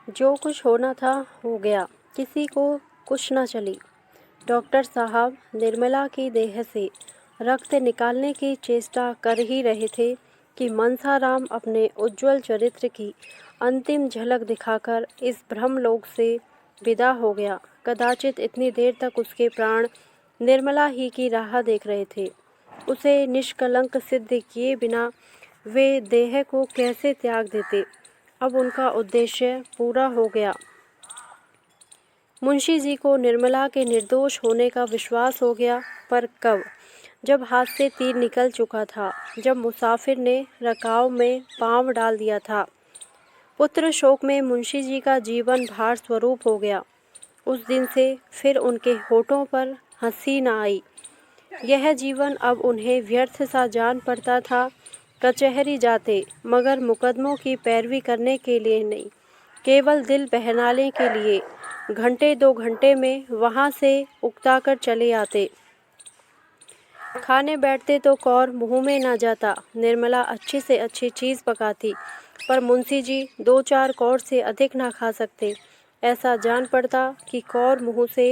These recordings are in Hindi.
जो कुछ होना था हो गया, किसी को कुछ न चली। डॉक्टर साहब निर्मला की देह से रक्त निकालने की चेष्टा कर ही रहे थे कि मनसाराम अपने उज्ज्वल चरित्र की अंतिम झलक दिखाकर इस ब्रह्मलोक से विदा हो गया। कदाचित इतनी देर तक उसके प्राण निर्मला ही की राह देख रहे थे। उसे निष्कलंक सिद्ध किए बिना वे देह को कैसे त्याग देते। अब उनका उद्देश्य पूरा हो गया। मुंशी जी को निर्मला के निर्दोष होने का विश्वास हो गया, पर कब? जब हाथ से तीर निकल चुका था, जब मुसाफिर ने रकाव में पांव डाल दिया था। पुत्र शोक में मुंशी जी का जीवन भार स्वरूप हो गया। उस दिन से फिर उनके होठों पर हंसी न आई। यह जीवन अब उन्हें व्यर्थ सा जान पड़ता था। कचहरी जाते, मगर मुकदमों की पैरवी करने के लिए नहीं, केवल दिल बहलाने के लिए। घंटे 2 घंटे में वहाँ से उकता कर चले आते। खाने बैठते तो कौर मुँह में ना जाता। निर्मला अच्छी से अच्छी चीज़ पकाती, पर मुंशी जी 2-4 कौर से अधिक ना खा सकते। ऐसा जान पड़ता कि कौर मुँह से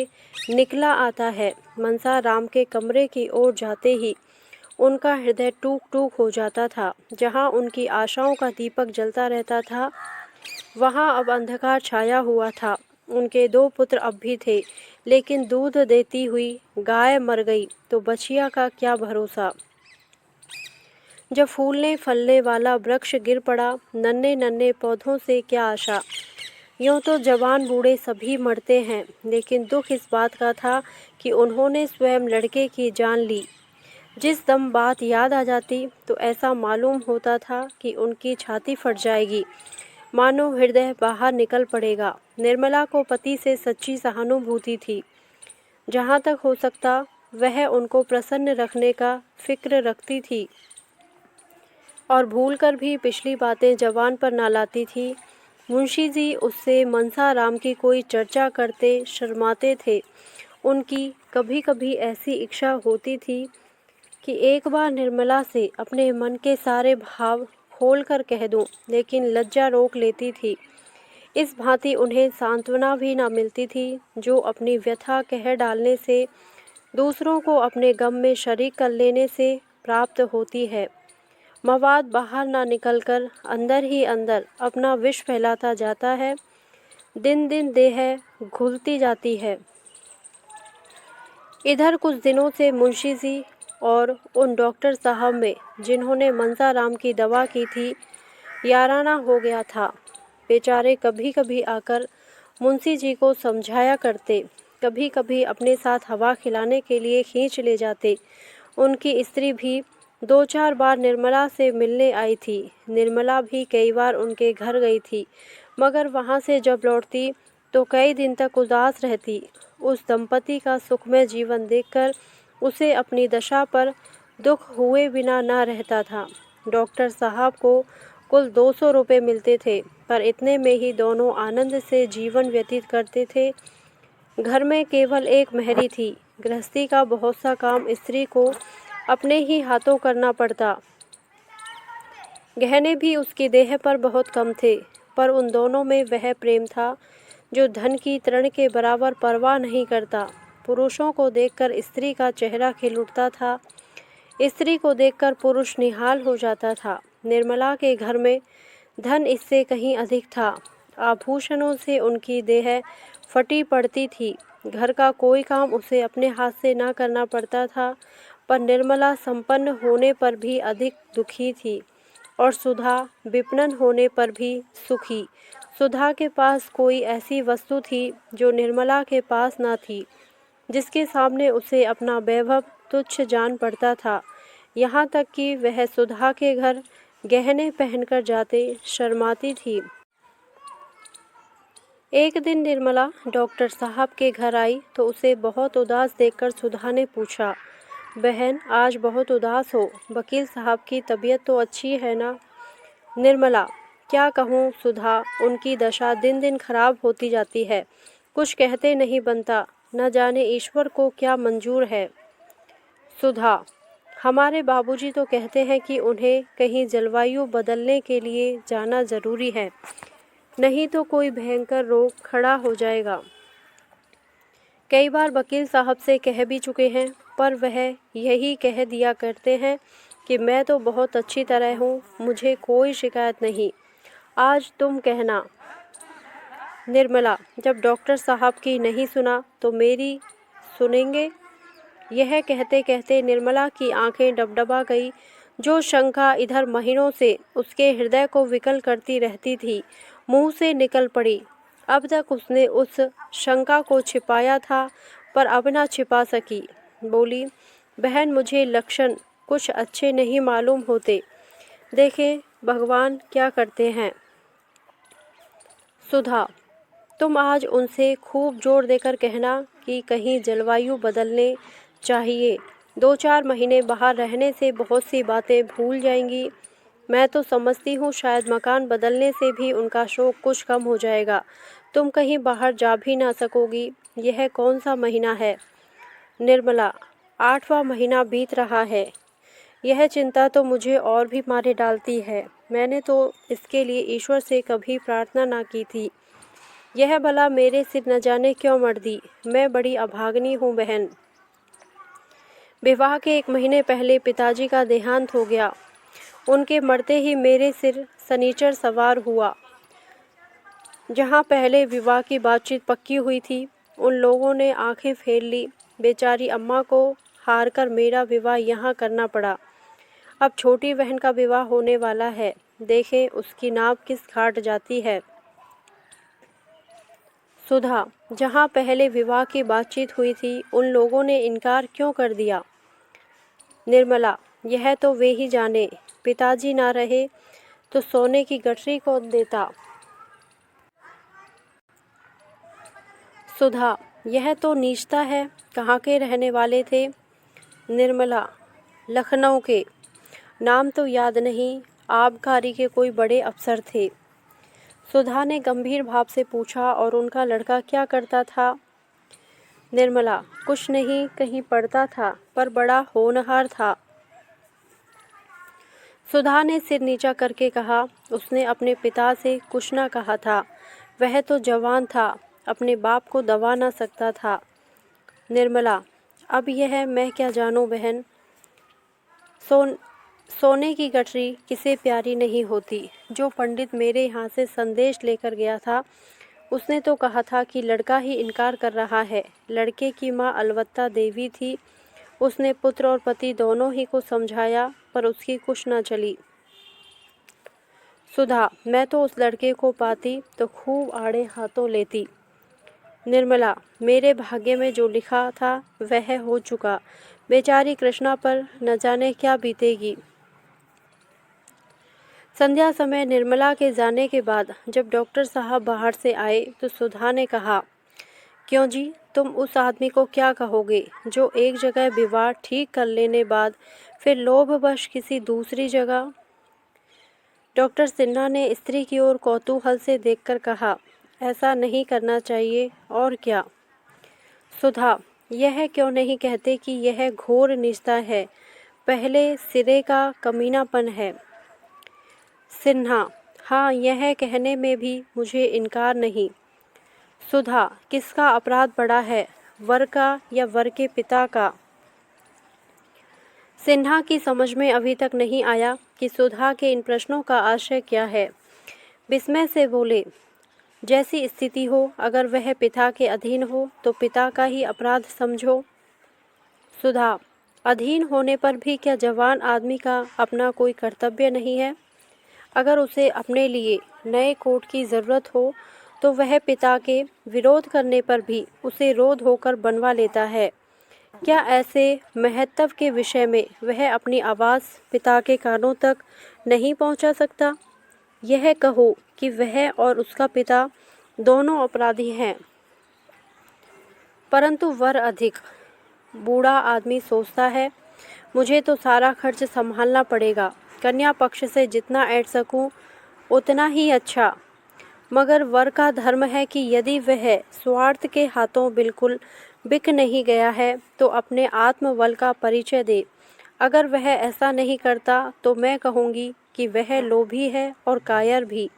निकला आता है। मनसाराम के कमरे की ओर जाते ही उनका हृदय टूक टूक हो जाता था। जहाँ उनकी आशाओं का दीपक जलता रहता था, वहाँ अब अंधकार छाया हुआ था। उनके 2 पुत्र अब भी थे, लेकिन दूध देती हुई गाय मर गई तो बछिया का क्या भरोसा। जब फूलने फलने वाला वृक्ष गिर पड़ा, नन्हे नन्हे पौधों से क्या आशा। यूँ तो जवान बूढ़े सभी मरते हैं, लेकिन दुख इस बात का था कि उन्होंने स्वयं लड़के की जान ली। जिस दम बात याद आ जाती तो ऐसा मालूम होता था कि उनकी छाती फट जाएगी, मानो हृदय बाहर निकल पड़ेगा। निर्मला को पति से सच्ची सहानुभूति थी। जहाँ तक हो सकता वह उनको प्रसन्न रखने का फिक्र रखती थी और भूलकर भी पिछली बातें जबान पर ना लाती थी। मुंशी जी उससे मनसाराम की कोई चर्चा करते शर्माते थे। उनकी कभी कभी ऐसी इच्छा होती थी कि एक बार निर्मला से अपने मन के सारे भाव खोलकर कह दूं, लेकिन लज्जा रोक लेती थी। इस भांति उन्हें सांत्वना भी ना मिलती थी, जो अपनी व्यथा कह डालने से, दूसरों को अपने गम में शरीक कर लेने से प्राप्त होती है। मवाद बाहर ना निकलकर अंदर ही अंदर अपना विष फैलाता जाता है। दिन दिन देह घुलती जाती है। इधर कुछ दिनों से मुंशी जी और उन डॉक्टर साहब में, जिन्होंने मनसाराम की दवा की थी, याराना हो गया था। बेचारे कभी कभी आकर मुंशी जी को समझाया करते, कभी कभी अपने साथ हवा खिलाने के लिए खींच ले जाते। उनकी स्त्री भी 2-4 बार निर्मला से मिलने आई थी। निर्मला भी कई बार उनके घर गई थी, मगर वहाँ से जब लौटती तो कई दिन तक उदास रहती। उस दंपति का सुखमय जीवन देखकर उसे अपनी दशा पर दुख हुए बिना न रहता था। डॉक्टर साहब को कुल 200 रुपये मिलते थे, पर इतने में ही दोनों आनंद से जीवन व्यतीत करते थे। घर में केवल एक महरी थी। गृहस्थी का बहुत सा काम स्त्री को अपने ही हाथों करना पड़ता। गहने भी उसकी देह पर बहुत कम थे, पर उन दोनों में वह प्रेम था जो धन की तृण के बराबर परवाह नहीं करता। पुरुषों को देखकर स्त्री का चेहरा खिल उठता था, स्त्री को देखकर पुरुष निहाल हो जाता था। निर्मला के घर में धन इससे कहीं अधिक था। आभूषणों से उनकी देह फटी पड़ती थी। घर का कोई काम उसे अपने हाथ से ना करना पड़ता था, पर निर्मला संपन्न होने पर भी अधिक दुखी थी और सुधा विपन्न होने पर भी सुखी। सुधा के पास कोई ऐसी वस्तु थी जो निर्मला के पास ना थी, जिसके सामने उसे अपना वैभव तुच्छ जान पड़ता था। यहाँ तक कि वह सुधा के घर गहने पहनकर जाते शर्माती थी। एक दिन निर्मला डॉक्टर साहब के घर आई तो उसे बहुत उदास देखकर सुधा ने पूछा, बहन आज बहुत उदास हो, वकील साहब की तबीयत तो अच्छी है ना? निर्मला, क्या कहूँ सुधा, उनकी दशा दिन दिन खराब होती जाती है। कुछ कहते नहीं बनता, न जाने ईश्वर को क्या मंजूर है। सुधा, हमारे बाबूजी तो कहते हैं कि उन्हें कहीं जलवायु बदलने के लिए जाना ज़रूरी है। नहीं तो कोई भयंकर रोग खड़ा हो जाएगा। कई बार वकील साहब से कह भी चुके हैं, पर वह यही कह दिया करते हैं कि मैं तो बहुत अच्छी तरह हूँ, मुझे कोई शिकायत नहीं। आज तुम कहना निर्मला, जब डॉक्टर साहब की नहीं सुना तो मेरी सुनेंगे? यह कहते कहते निर्मला की आंखें डबडबा गई। जो शंका इधर महीनों से उसके हृदय को विकल करती रहती थी, मुंह से निकल पड़ी। अब तक उसने उस शंका को छिपाया था, पर अब ना छिपा सकी। बोली, बहन, मुझे लक्षण कुछ अच्छे नहीं मालूम होते। देखें भगवान क्या करते हैं। सुधा, तुम आज उनसे खूब जोर देकर कहना कि कहीं जलवायु बदलने चाहिए। 2-4 महीने बाहर रहने से बहुत सी बातें भूल जाएंगी। मैं तो समझती हूँ शायद मकान बदलने से भी उनका शौक कुछ कम हो जाएगा। तुम कहीं बाहर जा भी ना सकोगी। यह कौन सा महीना है? निर्मला, 8वां महीना बीत रहा है। यह चिंता तो मुझे और भी मारे डालती है। मैंने तो इसके लिए ईश्वर से कभी प्रार्थना ना की थी। यह भला मेरे सिर न जाने क्यों मर दी। मैं बड़ी अभागनी हूँ बहन। विवाह के 1 महीने पहले पिताजी का देहांत हो गया। उनके मरते ही मेरे सिर शनिचर सवार हुआ। जहाँ पहले विवाह की बातचीत पक्की हुई थी, उन लोगों ने आंखें फेर ली। बेचारी अम्मा को हार कर मेरा विवाह यहाँ करना पड़ा। अब छोटी बहन का विवाह होने वाला है। देखें उसकी नाव किस घाट जाती है। सुधा, जहाँ पहले विवाह की बातचीत हुई थी, उन लोगों ने इनकार क्यों कर दिया? निर्मला, यह तो वे ही जाने। पिताजी ना रहे तो सोने की गठरी कौन देता? सुधा, यह तो नीचता है। कहाँ के रहने वाले थे? निर्मला, लखनऊ के। नाम तो याद नहीं। आबकारी के कोई बड़े अफसर थे। सुधा ने गंभीर भाव से पूछा, और उनका लड़का क्या करता था? निर्मला, कुछ नहीं, कहीं पढ़ता था, पर बड़ा होनहार था। सुधा ने सिर नीचा करके कहा, उसने अपने पिता से कुछ ना कहा था। वह तो जवान था, अपने बाप को दबा ना सकता था। निर्मला, अब यह मैं क्या जानूं बहन। सोने की गठरी किसे प्यारी नहीं होती। जो पंडित मेरे यहाँ से संदेश लेकर गया था, उसने तो कहा था कि लड़का ही इनकार कर रहा है। लड़के की माँ अलवत्ता देवी थी। उसने पुत्र और पति दोनों ही को समझाया, पर उसकी कुछ न चली। सुधा, मैं तो उस लड़के को पाती तो खूब आड़े हाथों लेती। निर्मला, मेरे भाग्य में जो लिखा था वह हो चुका। बेचारी कृष्णा पर न जाने क्या बीतेगी। संध्या समय निर्मला के जाने के बाद जब डॉक्टर साहब बाहर से आए तो सुधा ने कहा, क्यों जी, तुम उस आदमी को क्या कहोगे जो एक जगह विवाह ठीक कर लेने बाद फिर लोभवश किसी दूसरी जगह? डॉक्टर सिन्हा ने स्त्री की ओर कौतूहल से देखकर कहा, ऐसा नहीं करना चाहिए, और क्या? सुधा, यह क्यों नहीं कहते कि यह घोर निष्ठा है, पहले सिरे का कमीनापन है। सिन्हा, हाँ, यह कहने में भी मुझे इनकार नहीं। सुधा, किसका अपराध बड़ा है, वर का या वर के पिता का? सिन्हा की समझ में अभी तक नहीं आया कि सुधा के इन प्रश्नों का आशय क्या है। विस्मय से बोले, जैसी स्थिति हो, अगर वह पिता के अधीन हो तो पिता का ही अपराध समझो। सुधा, अधीन होने पर भी क्या जवान आदमी का अपना कोई कर्तव्य नहीं है? अगर उसे अपने लिए नए कोट की ज़रूरत हो तो वह पिता के विरोध करने पर भी उसे रोध होकर बनवा लेता है। क्या ऐसे महत्व के विषय में वह अपनी आवाज़ पिता के कानों तक नहीं पहुंचा सकता? यह कहो कि वह और उसका पिता दोनों अपराधी हैं, परंतु वर अधिक। बूढ़ा आदमी सोचता है, मुझे तो सारा खर्च संभालना पड़ेगा, कन्या पक्ष से जितना ऐंठ सकूं उतना ही अच्छा। मगर वर का धर्म है कि यदि वह स्वार्थ के हाथों बिल्कुल बिक नहीं गया है तो अपने आत्मबल का परिचय दे। अगर वह ऐसा नहीं करता तो मैं कहूँगी कि वह लोभी है और कायर भी।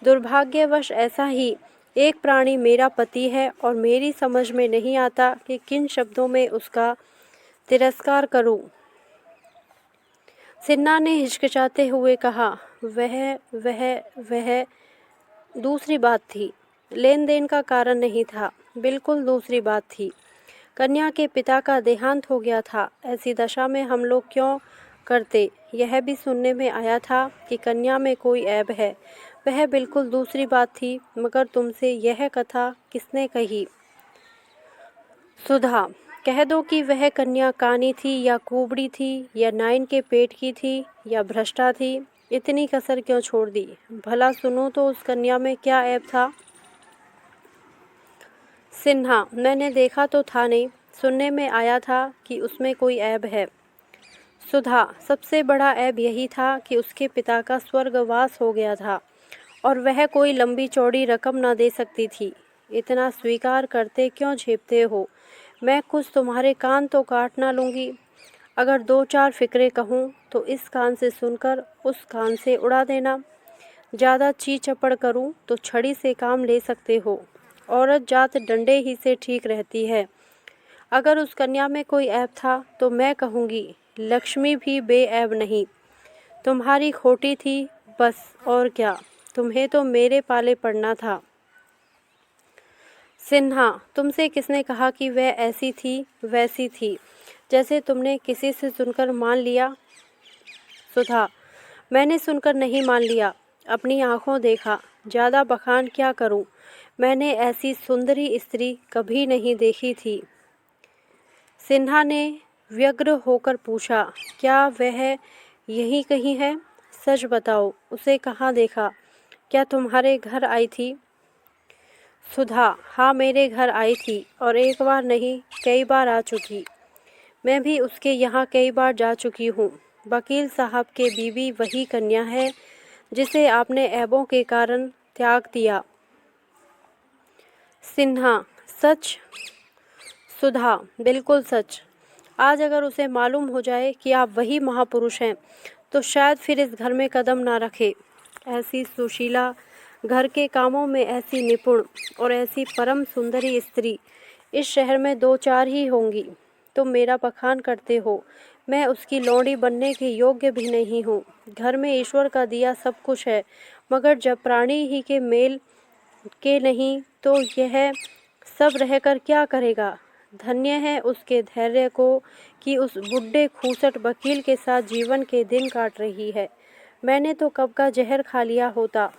दुर्भाग्यवश ऐसा ही एक प्राणी मेरा पति है और मेरी समझ में नहीं आता कि किन शब्दों में उसका तिरस्कार करूं। सिन्हा ने हिचकिचाते हुए कहा, वह दूसरी बात थी। लेन देन का कारण नहीं था, बिल्कुल दूसरी बात थी। कन्या के पिता का देहांत हो गया था। ऐसी दशा में हम लोग क्यों करते? यह भी सुनने में आया था कि कन्या में कोई ऐब है। वह बिल्कुल दूसरी बात थी। मगर तुमसे यह कथा किसने कही? सुधा, कह दो कि वह कन्या कानी थी या कुबड़ी थी या नाइन के पेट की थी या भ्रष्टा थी। इतनी कसर क्यों छोड़ दी? भला सुनो तो उस कन्या में क्या ऐब था? सिन्हा, मैंने देखा तो था नहीं, सुनने में आया था कि उसमें कोई ऐब है। सुधा, सबसे बड़ा ऐब यही था कि उसके पिता का स्वर्गवास हो गया था और वह कोई लंबी चौड़ी रकम न दे सकती थी। इतना स्वीकार करते क्यों झेपते हो? मैं कुछ तुम्हारे कान तो काट ना लूँगी। अगर दो चार फिक्रे कहूँ तो इस कान से सुनकर उस कान से उड़ा देना। ज़्यादा ची चपड़ करूँ तो छड़ी से काम ले सकते हो। औरत जात डंडे ही से ठीक रहती है। अगर उस कन्या में कोई ऐब था तो मैं कहूँगी लक्ष्मी भी बेऐब नहीं। तुम्हारी खोटी थी बस, और क्या। तुम्हें तो मेरे पाले पड़ना था। सिन्हा, तुमसे किसने कहा कि वह ऐसी थी वैसी थी जैसे तुमने किसी से सुनकर मान लिया? सुधा, मैंने सुनकर नहीं मान लिया, अपनी आँखों देखा। ज़्यादा बखान क्या करूं? मैंने ऐसी सुंदरी स्त्री कभी नहीं देखी थी। सिन्हा ने व्यग्र होकर पूछा, क्या वह यहीं कहीं है? सच बताओ, उसे कहाँ देखा? क्या तुम्हारे घर आई थी? सुधा, हाँ, मेरे घर आई थी और एक बार नहीं कई बार आ चुकी। मैं भी उसके यहाँ कई बार जा चुकी हूँ। वकील साहब के बीवी वही कन्या है जिसे आपने ऐबों के कारण त्याग दिया। सिन्हा, सच? सुधा, बिल्कुल सच। आज अगर उसे मालूम हो जाए कि आप वही महापुरुष हैं तो शायद फिर इस घर में कदम ना रखे। ऐसी सुशीला, घर के कामों में ऐसी निपुण और ऐसी परम सुंदरी स्त्री इस शहर में दो चार ही होंगी। तुम मेरा बखान करते हो। मैं उसकी लौंडी बनने के योग्य भी नहीं हूँ। घर में ईश्वर का दिया सब कुछ है, मगर जब प्राणी ही के मेल के नहीं तो यह सब रहकर क्या करेगा? धन्य है उसके धैर्य को कि उस बुढ़े खूसट वकील के साथ जीवन के दिन काट रही है। मैंने तो कब का जहर खा लिया होता।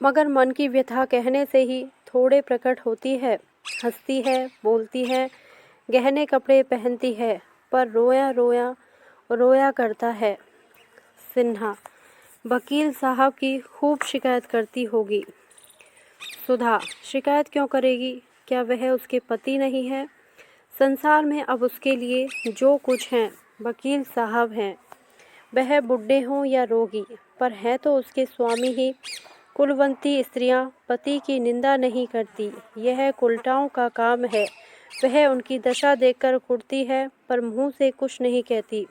मगर मन की व्यथा कहने से ही थोड़े प्रकट होती है। हंसती है, बोलती है, गहने कपड़े पहनती है, पर रोया रोया रोया करता है। सिन्हा, वकील साहब की खूब शिकायत करती होगी। सुधा, शिकायत क्यों करेगी? क्या वह उसके पति नहीं है? संसार में अब उसके लिए जो कुछ हैं वकील साहब हैं। वह बुढ़े हों या रोगी, पर हैं तो उसके स्वामी ही। कुलवंती स्त्रियां पति की निंदा नहीं करती, यह कुलटाओं का काम है। वह उनकी दशा देखकर कुढ़ती है पर मुंह से कुछ नहीं कहती।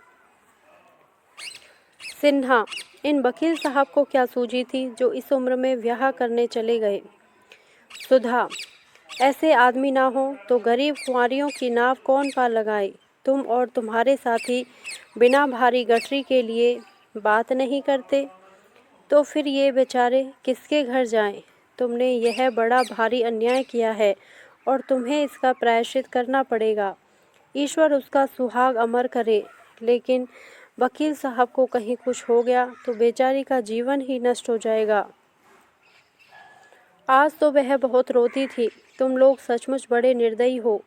सिन्हा, इन वकील साहब को क्या सूझी थी जो इस उम्र में ब्याह करने चले गए? सुधा, ऐसे आदमी ना हो तो गरीब कुंवारियों की नाव कौन पार लगाए? तुम और तुम्हारे साथी बिना भारी गठरी के लिए बात नहीं करते तो फिर ये बेचारे किसके घर जाएं? तुमने यह बड़ा भारी अन्याय किया है और तुम्हें इसका प्रायश्चित करना पड़ेगा। ईश्वर उसका सुहाग अमर करे। लेकिन वकील साहब को कहीं कुछ हो गया तो बेचारी का जीवन ही नष्ट हो जाएगा। आज तो वह बहुत रोती थी। तुम लोग सचमुच बड़े निर्दयी हो।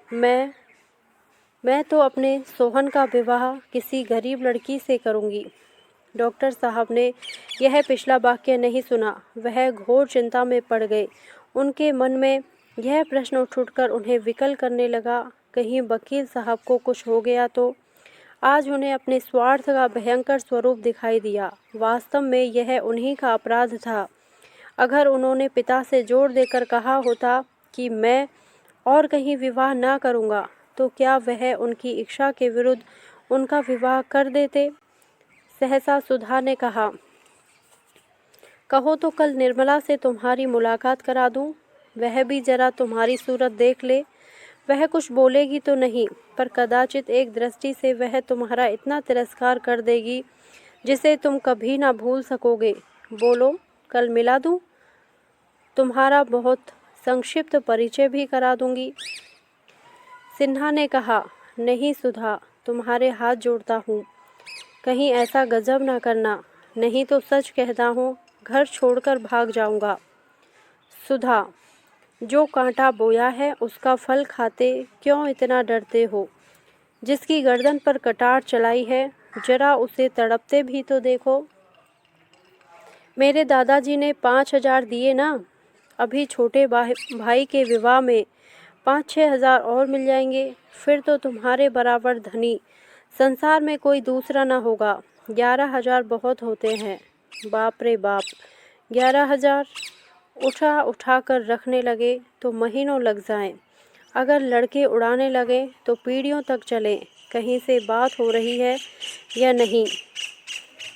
मैं तो अपने सोहन का विवाह किसी गरीब लड़की से करूँगी। डॉक्टर साहब ने यह पिछला वाक्य नहीं सुना। वह घोर चिंता में पड़ गए। उनके मन में यह प्रश्न उठकर उन्हें विकल करने लगा, कहीं वकील साहब को कुछ हो गया तो। आज उन्हें अपने स्वार्थ का भयंकर स्वरूप दिखाई दिया। वास्तव में यह उन्हीं का अपराध था। अगर उन्होंने पिता से जोर देकर कहा होता कि मैं और कहीं विवाह ना करूँगा, तो क्या वह उनकी इच्छा के विरुद्ध उनका विवाह कर देते? सहसा सुधा ने कहा, कहो तो कल निर्मला से तुम्हारी मुलाकात करा दूं, वह भी जरा तुम्हारी सूरत देख ले। वह कुछ बोलेगी तो नहीं, पर कदाचित एक दृष्टि से वह तुम्हारा इतना तिरस्कार कर देगी जिसे तुम कभी ना भूल सकोगे। बोलो, कल मिला दूं? तुम्हारा बहुत संक्षिप्त परिचय भी करा दूंगी। सिन्हा ने कहा, नहीं सुधा, तुम्हारे हाथ जोड़ता हूँ, कहीं ऐसा गजब ना करना, नहीं तो सच कहता हूँ घर छोड़कर भाग जाऊँगा। सुधा, जो कांटा बोया है उसका फल खाते क्यों इतना डरते हो? जिसकी गर्दन पर कटार चलाई है, जरा उसे तड़पते भी तो देखो। मेरे दादाजी ने 5,000 दिए ना, अभी छोटे भाई के विवाह में 5-6 हज़ार और मिल जाएंगे, फिर तो तुम्हारे बराबर धनी संसार में कोई दूसरा ना होगा। 11,000 बहुत होते हैं। बाप रे बाप, 11,000 उठा कर रखने लगे तो महीनों लग जाएं। अगर लड़के उड़ाने लगे तो पीढ़ियों तक चलें। कहीं से बात हो रही है या नहीं?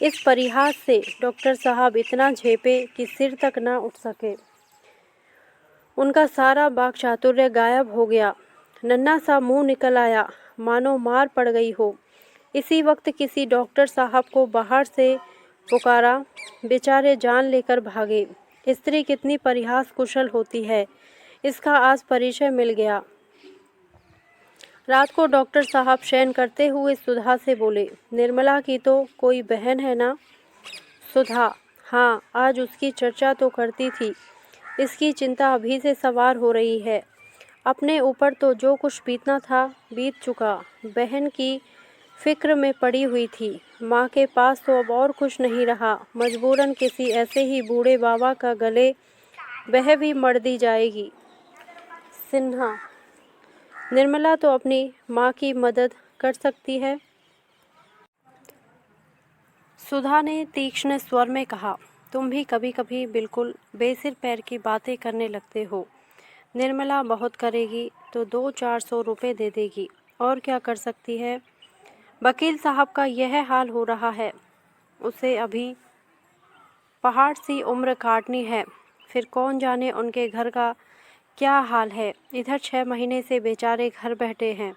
इस परिहास से डॉक्टर साहब इतना झेपे कि सिर तक ना उठ सके। उनका सारा वाक्चातुर्य गायब हो गया। नन्हा सा मुंह निकल आया, मानो मार पड़ गई हो। इसी वक्त किसी डॉक्टर साहब को बाहर से पुकारा। बेचारे जान लेकर भागे। स्त्री कितनी परिहास कुशल होती है, इसका आज परिचय मिल गया। रात को डॉक्टर साहब शयन करते हुए सुधा से बोले, निर्मला की तो कोई बहन है ना? सुधा, हाँ, आज उसकी चर्चा तो करती थी। इसकी चिंता अभी से सवार हो रही है। अपने ऊपर तो जो कुछ बीतना था बीत चुका। बहन की फिक्र में पड़ी हुई थी। माँ के पास तो अब और कुछ नहीं रहा। मजबूरन किसी ऐसे ही बूढ़े बाबा का गले वह भी मर दी जाएगी। सिन्हा, निर्मला तो अपनी माँ की मदद कर सकती है। सुधा ने तीक्ष्ण स्वर में कहा, तुम भी कभी कभी बिल्कुल बेसिर पैर की बातें करने लगते हो। निर्मला बहुत करेगी तो 200-400 रुपये दे देगी, और क्या कर सकती है। वकील साहब का यह हाल हो रहा है। उसे अभी पहाड़ सी उम्र काटनी है, फिर कौन जाने उनके घर का क्या हाल है। इधर 6 महीने से बेचारे घर बैठे हैं।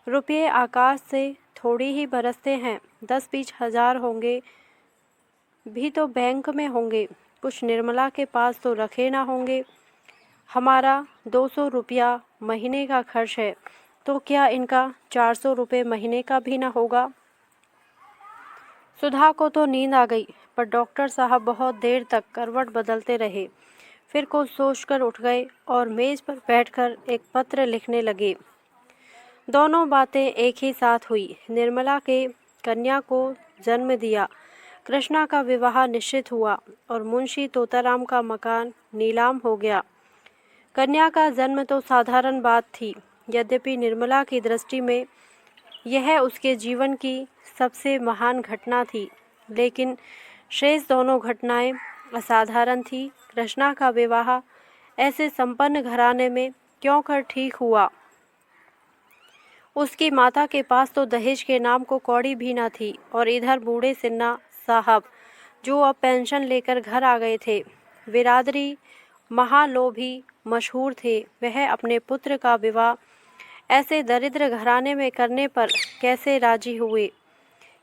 रुपये आकाश से थोड़ी ही बरसते हैं। 10-20 हज़ार होंगे भी तो बैंक में होंगे। कुछ निर्मला के पास तो रखे ना होंगे। हमारा 200 रुपया महीने का खर्च है, तो क्या इनका 400 रुपये महीने का भी ना होगा। सुधा को तो नींद आ गई, पर डॉक्टर साहब बहुत देर तक करवट बदलते रहे। फिर कुछ सोचकर उठ गए और मेज़ पर बैठकर एक पत्र लिखने लगे। दोनों बातें एक ही साथ हुई। निर्मला के कन्या को जन्म दिया, कृष्णा का विवाह निश्चित हुआ और मुंशी तोताराम का मकान नीलाम हो गया। कन्या का जन्म तो साधारण बात थी, यद्यपि निर्मला की दृष्टि में यह उसके जीवन की सबसे महान घटना थी। लेकिन शेष दोनों घटनाएं असाधारण थी। कृष्णा का विवाह ऐसे संपन्न घराने में क्यों कर ठीक हुआ। उसकी माता के पास तो दहेज के नाम को कौड़ी भी न थी, और इधर बूढ़े सिन्हा साहब जो अब पेंशन लेकर घर आ गए थे, बिरादरी महालोभी मशहूर थे। वह अपने पुत्र का विवाह ऐसे दरिद्र घराने में करने पर कैसे राजी हुए,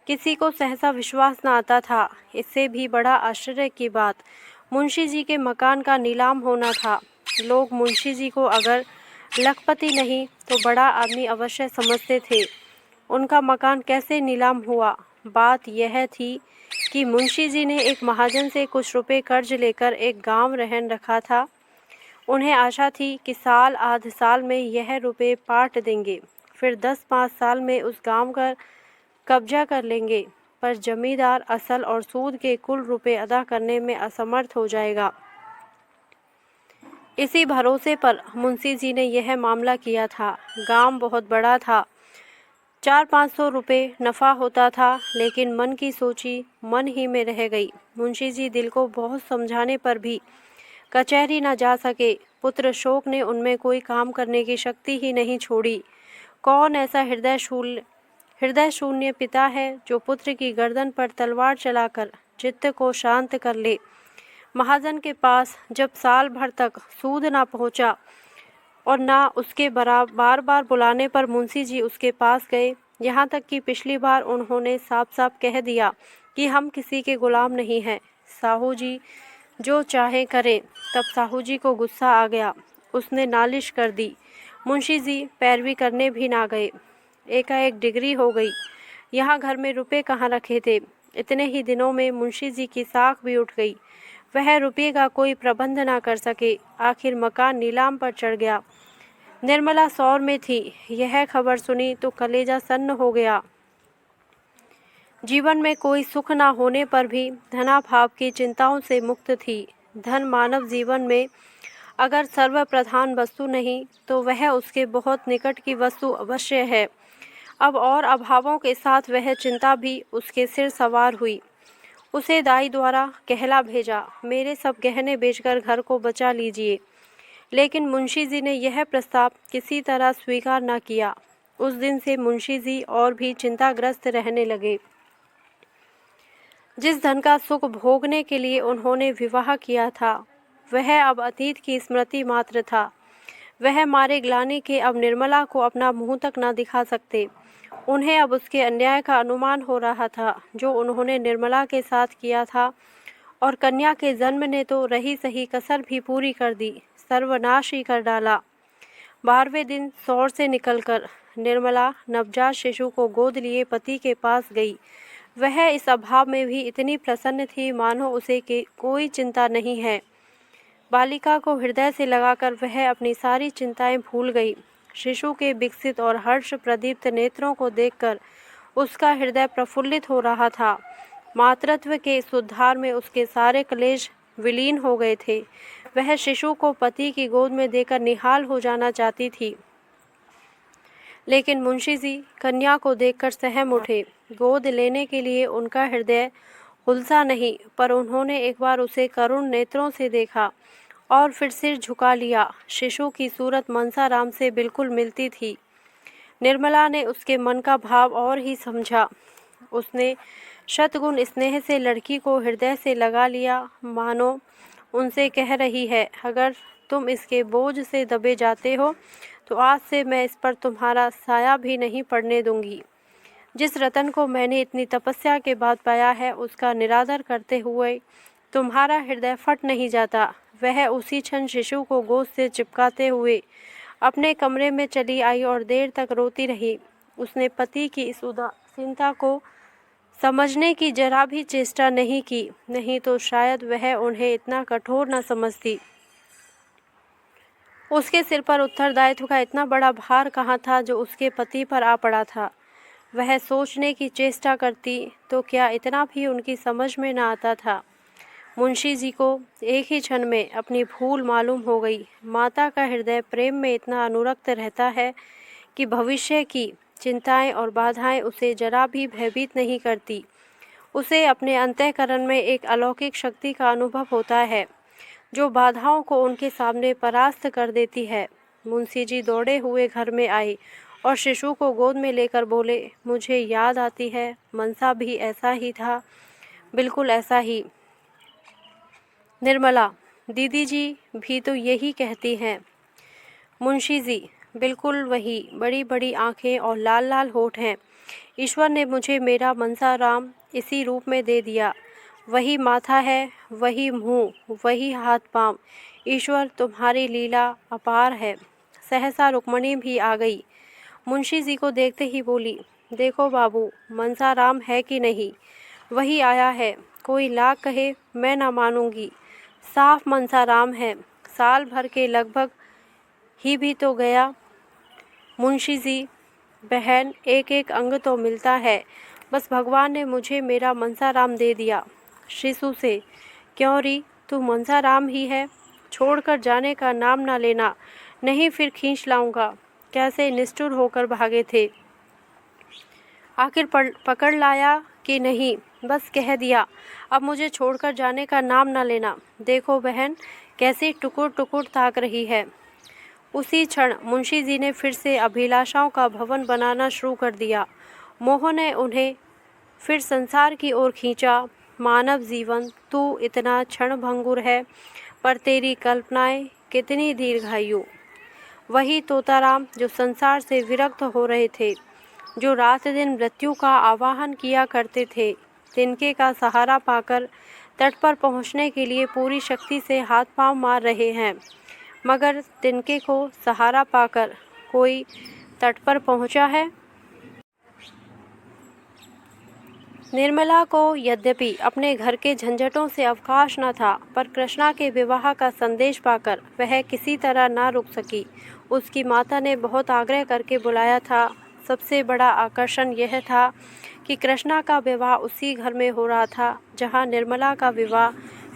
किसी को सहसा विश्वास न आता था। इससे भी बड़ा आश्चर्य की बात मुंशी जी के मकान का नीलाम होना था। लोग मुंशी जी को अगर लखपति नहीं तो बड़ा आदमी अवश्य समझते थे। उनका मकान कैसे नीलाम हुआ? बात यह थी कि मुंशी जी ने एक महाजन से कुछ रुपए कर्ज लेकर एक गांव रहन रखा था। उन्हें आशा थी कि साल आध साल में यह रुपए पाट देंगे, फिर 10-5 साल में उस गांव का कब्जा कर लेंगे। पर जमींदार असल और सूद के कुल रुपए अदा करने में असमर्थ हो जाएगा। इसी भरोसे पर मुंशी जी ने यह मामला किया था। गांव बहुत बड़ा था, 400-500 रुपये नफ़ा होता था, लेकिन मन की सोची मन ही में रह गई। मुंशी जी दिल को बहुत समझाने पर भी कचहरी न जा सके। पुत्र शोक ने उनमें कोई काम करने की शक्ति ही नहीं छोड़ी। कौन ऐसा हृदय शून्य पिता है जो पुत्र की गर्दन पर तलवार चलाकर चित्त को शांत कर ले। महाजन के पास जब साल भर तक सूद ना पहुंचा और ना उसके बार बार बुलाने पर मुंशी जी उसके पास गए, यहाँ तक कि पिछली बार उन्होंने साफ साफ कह दिया कि हम किसी के गुलाम नहीं हैं, साहू जी जो चाहे करें। तब साहू जी को गुस्सा आ गया, उसने नालिश कर दी। मुंशी जी पैरवी करने भी ना गए। एकाएक डिग्री हो गई। यहाँ घर में रुपए कहाँ रखे थे। इतने ही दिनों में मुंशी जी की साख भी उठ गई। वह रुपये का कोई प्रबंध ना कर सके। आखिर मकान नीलाम पर चढ़ गया। निर्मला सौर में थी। यह खबर सुनी तो कलेजा सन्न हो गया। जीवन में कोई सुख ना होने पर भी धनाभाव की चिंताओं से मुक्त थी। धन मानव जीवन में अगर सर्वप्रधान वस्तु नहीं तो वह उसके बहुत निकट की वस्तु अवश्य है। अब और अभावों के साथ वह चिंता भी उसके सिर सवार हुई। उसे दाई द्वारा कहला भेजा, मेरे सब गहने बेचकर घर को बचा लीजिए। लेकिन मुंशी जी ने यह प्रस्ताव किसी तरह स्वीकार न किया। उस दिन से मुंशी जी और भी चिंताग्रस्त रहने लगे। जिस धन का सुख भोगने के लिए उन्होंने विवाह किया था वह अब अतीत की स्मृति मात्र था। वह मारे ग्लानि के अब निर्मला को अपना मुंह तक न दिखा सकते। उन्हें अब उसके अन्याय का अनुमान हो रहा था जो उन्होंने निर्मला के साथ किया था, और कन्या के जन्म ने तो रही सही कसर भी पूरी कर दी, सर्वनाश ही कर डाला। 12वें दिन सौर से निकलकर निर्मला नवजात शिशु को गोद लिए पति के पास गई। वह इस अभाव में भी इतनी प्रसन्न थी मानो उसे कोई चिंता नहीं है। बालिका को हृदय से लगाकर वह अपनी सारी चिंताएं भूल गई। शिशु के विकसित और हर्ष प्रदीप्त नेत्रों को देखकर उसका हृदय प्रफुल्लित हो रहा था। मातृत्व के इस उद्धार में उसके सारे क्लेश विलीन हो गए थे। वह शिशु को पति की गोद में देकर निहाल हो जाना चाहती थी, लेकिन मुंशी जी कन्या को देखकर सहम उठे। गोद लेने के लिए उनका हृदय हुलसा नहीं, पर उन्होंने एक बार उसे करुण नेत्रों से देखा और फिर सिर झुका लिया। शिशु की सूरत मनसाराम से बिल्कुल मिलती थी। निर्मला ने उसके मन का भाव और ही समझा। उसने शतगुण स्नेह से लड़की को हृदय से लगा लिया, मानो उनसे कह रही है, अगर तुम इसके बोझ से दबे जाते हो तो आज से मैं इस पर तुम्हारा साया भी नहीं पड़ने दूंगी। जिस रतन को मैंने इतनी तपस्या के बाद पाया है उसका निरादर करते हुए तुम्हारा हृदय फट नहीं जाता। वह उसी क्षण शिशु को गोद से चिपकाते हुए अपने कमरे में चली आई और देर तक रोती रही। उसने पति की इस उदासीनता को समझने की जरा भी चेष्टा नहीं की, नहीं तो शायद वह उन्हें इतना कठोर न समझती। उसके सिर पर उत्तरदायित्व का इतना बड़ा भार कहाँ था जो उसके पति पर आ पड़ा था। वह सोचने की चेष्टा करती तो क्या इतना भी उनकी समझ में न आता था। मुंशी जी को एक ही क्षण में अपनी भूल मालूम हो गई। माता का हृदय प्रेम में इतना अनुरक्त रहता है कि भविष्य की चिंताएं और बाधाएं उसे जरा भी भयभीत नहीं करती। उसे अपने अंतःकरण में एक अलौकिक शक्ति का अनुभव होता है जो बाधाओं को उनके सामने परास्त कर देती है। मुंशी जी दौड़े हुए घर में आए और शिशु को गोद में लेकर बोले, मुझे याद आती है, मनसा भी ऐसा ही था, बिल्कुल ऐसा ही। निर्मला, दीदी जी भी तो यही कहती हैं। मुंशी जी, बिल्कुल वही, बड़ी बड़ी आंखें और लाल लाल होठ हैं। ईश्वर ने मुझे मेरा मनसाराम इसी रूप में दे दिया। वही माथा है, वही मुंह, वही हाथ पांव। ईश्वर तुम्हारी लीला अपार है। सहसा रुक्मणी भी आ गई। मुंशी जी को देखते ही बोली, देखो बाबू, मनसाराम है कि नहीं, वही आया है। कोई लाख कहे मैं ना मानूंगी, साफ मनसाराम है। साल भर के लगभग ही भी तो गया। मुंशी जी, बहन, एक एक अंग तो मिलता है। बस भगवान ने मुझे मेरा मनसाराम दे दिया। शिशु से, क्यों री, तू मनसाराम ही है, छोड़कर जाने का नाम ना लेना, नहीं फिर खींच लाऊंगा। कैसे निष्ठुर होकर भागे थे। आखिर पकड़ लाया कि नहीं, बस कह दिया, अब मुझे छोड़कर जाने का नाम ना लेना। देखो बहन कैसी टुकुर टुकुर ताक रही है। उसी क्षण मुंशी जी ने फिर से अभिलाषाओं का भवन बनाना शुरू कर दिया। मोह ने उन्हें फिर संसार की ओर खींचा। मानव जीवन तू इतना क्षणभंगुर है, पर तेरी कल्पनाएं कितनी दीर्घायु। वही तोताराम जो संसार से विरक्त हो रहे थे, जो रात दिन मृत्यु का आवाहन किया करते थे, तिनके का सहारा पाकर तट पर पहुंचने के लिए पूरी शक्ति से हाथ पांव मार रहे हैं, मगर तिनके को सहारा पाकर कोई तट पर पहुंचा है? निर्मला को यद्यपि अपने घर के झंझटों से अवकाश न था, पर कृष्णा के विवाह का संदेश पाकर वह किसी तरह न रुक सकी। उसकी माता ने बहुत आग्रह करके बुलाया था। सबसे बड़ा आकर्षण यह था कि कृष्णा का विवाह उसी घर में हो रहा था जहां निर्मला का विवाह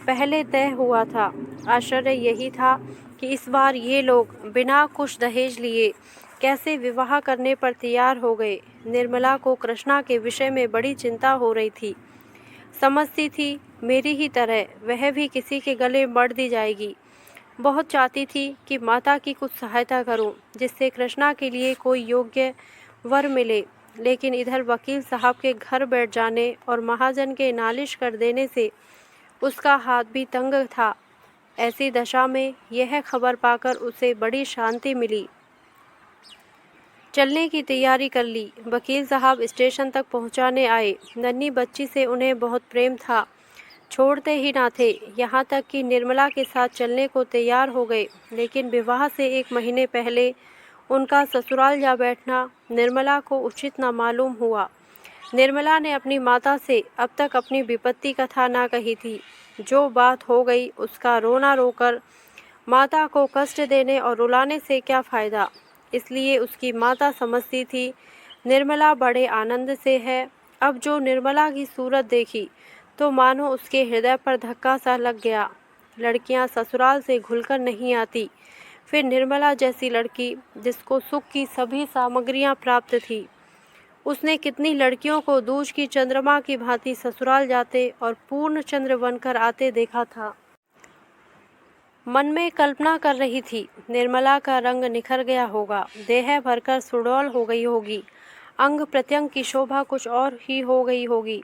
पहले तय हुआ था। आश्चर्य यही था कि इस बार ये लोग बिना कुछ दहेज लिए कैसे विवाह करने पर तैयार हो गए। निर्मला को कृष्णा के विषय में बड़ी चिंता हो रही थी। समझती थी मेरी ही तरह वह भी किसी के गले मर दी जाएगी। बहुत चाहती थी कि माता की कुछ सहायता करूं, जिससे कृष्णा के लिए कोई योग्य वर मिले, लेकिन इधर वकील साहब के घर बैठ जाने और महाजन के नालिश कर देने से उसका हाथ भी तंग था। ऐसी दशा में यह खबर पाकर उसे बड़ी शांति मिली। चलने की तैयारी कर ली। वकील साहब स्टेशन तक पहुंचाने आए। नन्ही बच्ची से उन्हें बहुत प्रेम था, छोड़ते ही ना थे। यहाँ तक कि निर्मला के साथ चलने को तैयार हो गए, लेकिन विवाह से 1 महीने पहले उनका ससुराल जा बैठना निर्मला को उचित न मालूम हुआ। निर्मला ने अपनी माता से अब तक अपनी विपत्ति कथा ना कही थी। जो बात हो गई उसका रोना रोकर माता को कष्ट देने और रुलाने से क्या फ़ायदा। इसलिए उसकी माता समझती थी निर्मला बड़े आनंद से है। अब जो निर्मला की सूरत देखी तो मानो उसके हृदय पर धक्का सा लग गया। लड़कियां ससुराल से घुलकर नहीं आती, फिर निर्मला जैसी लड़की जिसको सुख की सभी सामग्रियां प्राप्त थी, उसने कितनी लड़कियों को दूज की चंद्रमा की भांति ससुराल जाते और पूर्ण चंद्र बनकर आते देखा था। मन में कल्पना कर रही थी निर्मला का रंग निखर गया होगा, देह भरकर सुडौल हो गई होगी, अंग प्रत्यंग की शोभा कुछ और ही हो गई होगी।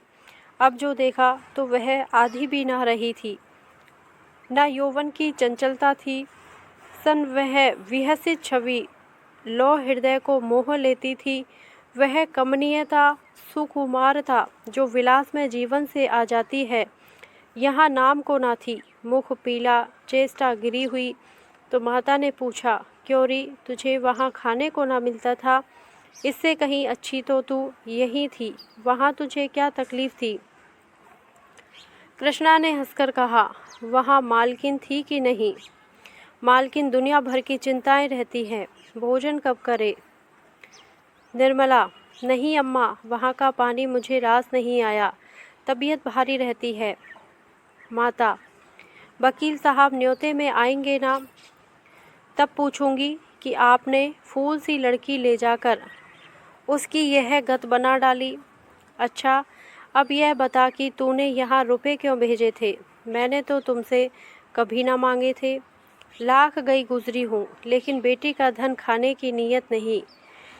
अब जो देखा तो वह आधी भी ना रही थी। न यौवन की चंचलता थी, सन वह विहसित छवि लौ हृदय को मोह लेती थी। वह कमनीयता, सुकुमारता जो विलास में जीवन से आ जाती है, यहाँ नाम को ना थी। मुख पीला, चेष्टा गिरी हुई। तो माता ने पूछा, क्यों री, तुझे वहाँ खाने को ना मिलता था? इससे कहीं अच्छी तो तू यही थी, वहाँ तुझे क्या तकलीफ थी? कृष्णा ने हंसकर कहा, वहाँ मालकिन थी कि नहीं? मालकिन दुनिया भर की चिंताएं रहती हैं, भोजन कब करे? निर्मला, नहीं अम्मा, वहाँ का पानी मुझे रास नहीं आया, तबीयत भारी रहती है। माता, वकील साहब न्योते में आएंगे ना, तब पूछूंगी कि आपने फूल सी लड़की ले जाकर उसकी यह गत बना डाली। अच्छा, अब यह बता कि तूने यहाँ रुपए क्यों भेजे थे? मैंने तो तुमसे कभी ना मांगे थे। लाख गई गुजरी हूँ, लेकिन बेटी का धन खाने की नीयत नहीं।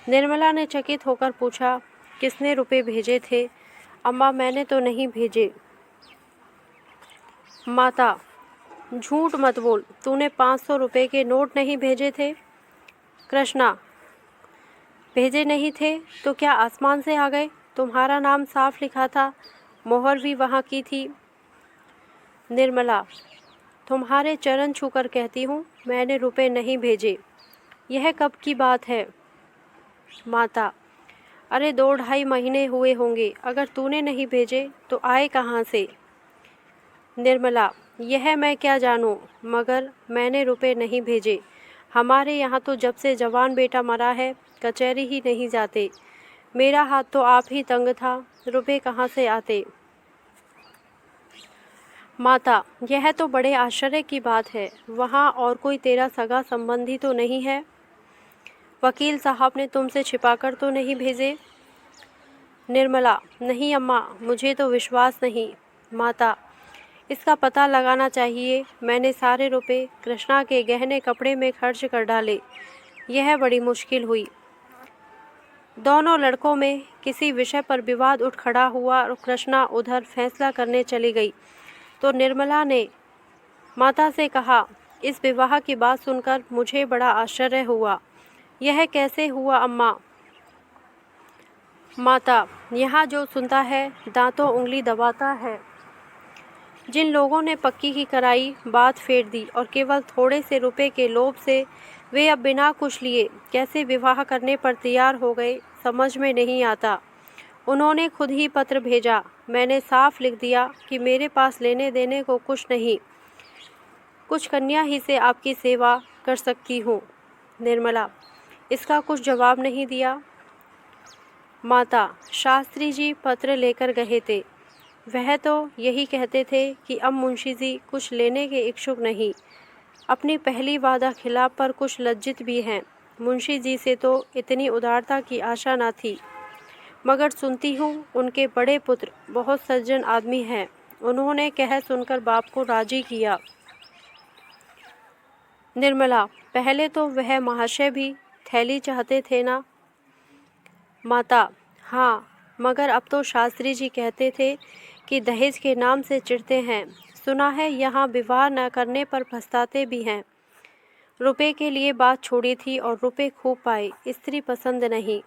निर्मला ने चकित होकर पूछा, किसने रुपए भेजे थे? अम्मा, मैंने तो नहीं भेजे। माता, झूठ मत बोल, तूने 500 रुपये के नोट नहीं भेजे थे? कृष्णा, भेजे नहीं थे तो क्या आसमान से आ गए? तुम्हारा नाम साफ लिखा था, मोहर भी वहाँ की थी। निर्मला, तुम्हारे चरण छूकर कहती हूँ, मैंने रुपए नहीं भेजे। यह कब की बात है? माता, अरे 2-2.5 महीने हुए होंगे। अगर तूने नहीं भेजे तो आए कहाँ से? निर्मला, यह मैं क्या जानूँ, मगर मैंने रुपए नहीं भेजे। हमारे यहाँ तो जब से जवान बेटा मरा है, कचहरी ही नहीं जाते। मेरा हाथ तो आप ही तंग था, रुपए कहाँ से आते? माता, यह तो बड़े आश्चर्य की बात है। वहाँ और कोई तेरा सगा संबंधी तो नहीं है? वकील साहब ने तुमसे छिपाकर तो नहीं भेजे? निर्मला, नहीं अम्मा, मुझे तो विश्वास नहीं। माता, इसका पता लगाना चाहिए। मैंने सारे रुपए कृष्णा के गहने कपड़े में खर्च कर डाले। यह बड़ी मुश्किल हुई। दोनों लड़कों में किसी विषय पर विवाद उठ खड़ा हुआ और कृष्णा उधर फैसला करने चली गई तो निर्मला ने माता से कहा, इस विवाह की बात सुनकर मुझे बड़ा आश्चर्य हुआ। यह कैसे हुआ अम्मा? माता, यहाँ जो सुनता है दांतों उंगली दबाता है। जिन लोगों ने पक्की की कराई बात फेर दी और केवल थोड़े से रुपए के लोभ से वे अब बिना कुछ लिए कैसे विवाह करने पर तैयार हो गए, समझ में नहीं आता। उन्होंने खुद ही पत्र भेजा। मैंने साफ लिख दिया कि मेरे पास लेने देने को कुछ नहीं, कुछ कन्या ही से आपकी सेवा कर सकती हूँ। निर्मला, इसका कुछ जवाब नहीं दिया। माता, शास्त्री जी पत्र लेकर गए थे। वह तो यही कहते थे कि अब मुंशी जी कुछ लेने के इच्छुक नहीं, अपनी पहली वादा खिलाफ पर कुछ लज्जित भी हैं। मुंशी जी से तो इतनी उदारता की आशा न थी, मगर सुनती हूँ उनके बड़े पुत्र बहुत सज्जन आदमी हैं। उन्होंने कह सुनकर बाप को राजी किया। निर्मला, पहले तो वह महाशय भी थैली चाहते थे ना? माता, हाँ, मगर अब तो शास्त्री जी कहते थे कि दहेज के नाम से चिढ़ते हैं। सुना है यहाँ विवाह न करने पर पछताते भी हैं। रुपए के लिए बात छोड़ी थी और रुपए खूब पाए, स्त्री पसंद नहीं।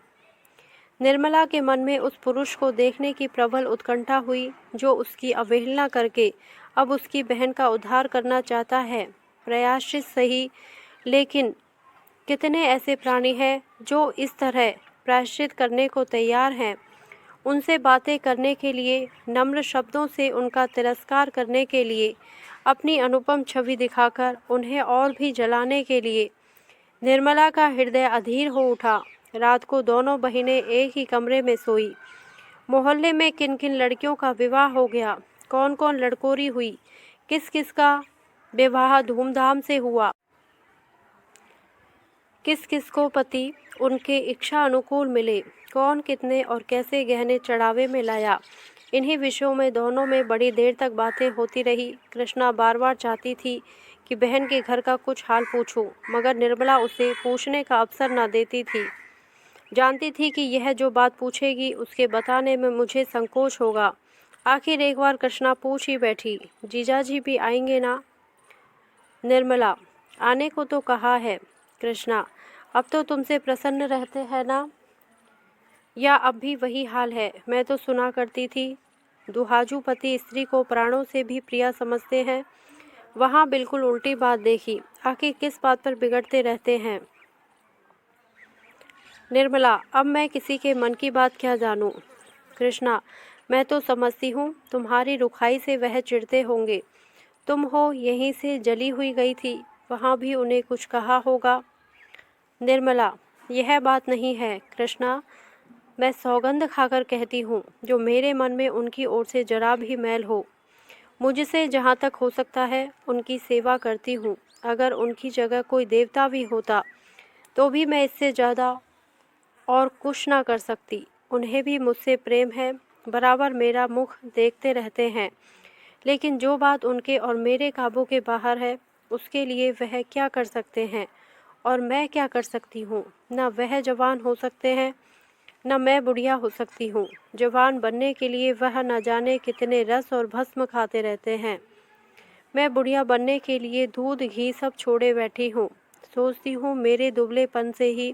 निर्मला के मन में उस पुरुष को देखने की प्रबल उत्कंठा हुई जो उसकी अवहेलना करके अब उसकी बहन का उद्धार करना चाहता है। प्रयासशित सही, लेकिन कितने ऐसे प्राणी हैं जो इस तरह प्रायश्चित करने को तैयार हैं। उनसे बातें करने के लिए, नम्र शब्दों से उनका तिरस्कार करने के लिए, अपनी अनुपम छवि दिखाकर उन्हें और भी जलाने के लिए। निर्मला का हृदय अधीर हो उठा। रात को दोनों बहिनें एक ही कमरे में सोई। मोहल्ले में किन किन लड़कियों का विवाह हो गया, कौन कौन लड़कोरी हुई, किस किस का विवाह धूमधाम से हुआ, किस किस को पति उनके इच्छा अनुकूल मिले, कौन कितने और कैसे गहने चढ़ावे में लाया, इन्हीं विषयों में दोनों में बड़ी देर तक बातें होती रही। कृष्णा बार बार चाहती थी कि बहन के घर का कुछ हाल पूछूं, मगर निर्मला उसे पूछने का अवसर न देती थी। जानती थी कि यह जो बात पूछेगी उसके बताने में मुझे संकोच होगा। आखिर एक बार कृष्णा पूछ ही बैठी, जीजाजी भी आएंगे ना? निर्मला, आने को तो कहा है। कृष्णा, अब तो तुमसे प्रसन्न रहते हैं ना, या अब भी वही हाल है? मैं तो सुना करती थी दुहाजू पति स्त्री को प्राणों से भी प्रिय समझते हैं। वहाँ बिल्कुल उल्टी बात देखी। आखिर किस बात पर बिगड़ते रहते हैं? निर्मला, अब मैं किसी के मन की बात क्या जानूं? कृष्णा, मैं तो समझती हूँ तुम्हारी रुखाई से वह चिढ़ते होंगे। तुम हो यहीं से जली हुई गई थी, वहाँ भी उन्हें कुछ कहा होगा। निर्मला, यह बात नहीं है कृष्णा, मैं सौगंध खाकर कहती हूँ, जो मेरे मन में उनकी ओर से जरा भी मैल हो, मुझसे जहाँ तक हो सकता है उनकी सेवा करती हूँ। अगर उनकी जगह कोई देवता भी होता तो भी मैं इससे ज़्यादा और कुछ ना कर सकती। उन्हें भी मुझसे प्रेम है, बराबर मेरा मुख देखते रहते हैं, लेकिन जो बात उनके और मेरे काबू के बाहर है उसके लिए वह क्या कर सकते हैं और मैं क्या कर सकती हूँ? न वह जवान हो सकते हैं, न मैं बुढ़िया हो सकती हूँ। जवान बनने के लिए वह न जाने कितने रस और भस्म खाते रहते हैं। मैं बुढ़िया बनने के लिए दूध घी सब छोड़े बैठी हूँ। सोचती हूँ मेरे दुबलेपन से ही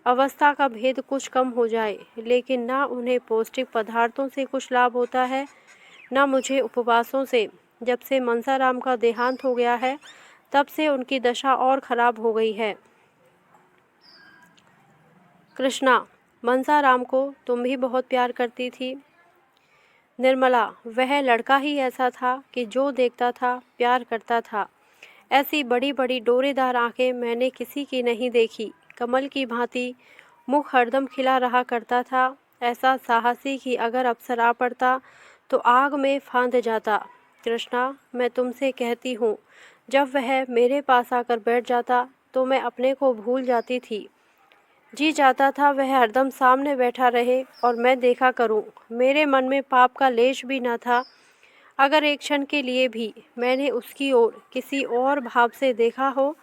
अवस्था का भेद कुछ कम हो जाए, लेकिन ना उन्हें पौष्टिक पदार्थों से कुछ लाभ होता है, ना मुझे उपवासों से। जब से मनसाराम का देहांत हो गया है तब से उनकी दशा और खराब हो गई है। कृष्णा, मनसाराम को तुम भी बहुत प्यार करती थी। निर्मला, वह लड़का ही ऐसा था कि जो देखता था प्यार करता था। ऐसी बड़ी बड़ी डोरेदार आंखें मैंने किसी की नहीं देखी। कमल की भांति मुख हरदम खिला रहा करता था। ऐसा साहसी कि अगर अवसर आ पड़ता तो आग में फांद जाता। कृष्णा, मैं तुमसे कहती हूँ, जब वह मेरे पास आकर बैठ जाता तो मैं अपने को भूल जाती थी। जी चाहता था वह हरदम सामने बैठा रहे और मैं देखा करूं। मेरे मन में पाप का लेश भी न था। अगर एक क्षण के लिए भी मैंने उसकी ओर किसी और भाव से देखा हो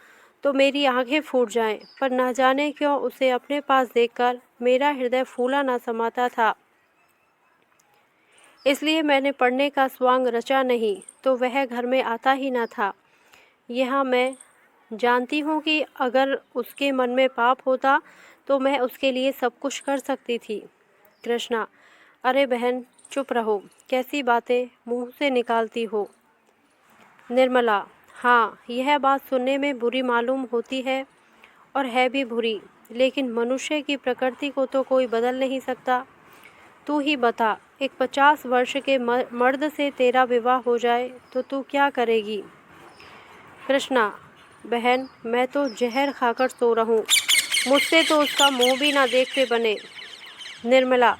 तो मेरी आंखें फूट जाएं, पर न जाने क्यों उसे अपने पास देखकर मेरा हृदय फूला ना समाता था, इसलिए मैंने पढ़ने का स्वांग रचा नहीं, तो वह घर में आता ही ना था। यहाँ मैं जानती हूँ कि अगर उसके मन में पाप होता तो मैं उसके लिए सब कुछ कर सकती थी। कृष्णा, अरे बहन चुप रहो, कैसी बातें मुंह से निकालती हो। निर्मला, हाँ, यह बात सुनने में बुरी मालूम होती है और है भी बुरी, लेकिन मनुष्य की प्रकृति को तो कोई बदल नहीं सकता। तू ही बता, एक 50 वर्ष के मर्द से तेरा विवाह हो जाए तो तू क्या करेगी। कृष्णा, बहन मैं तो जहर खाकर सो रहूं, मुझसे तो उसका मुंह भी ना देखते बने। निर्मला,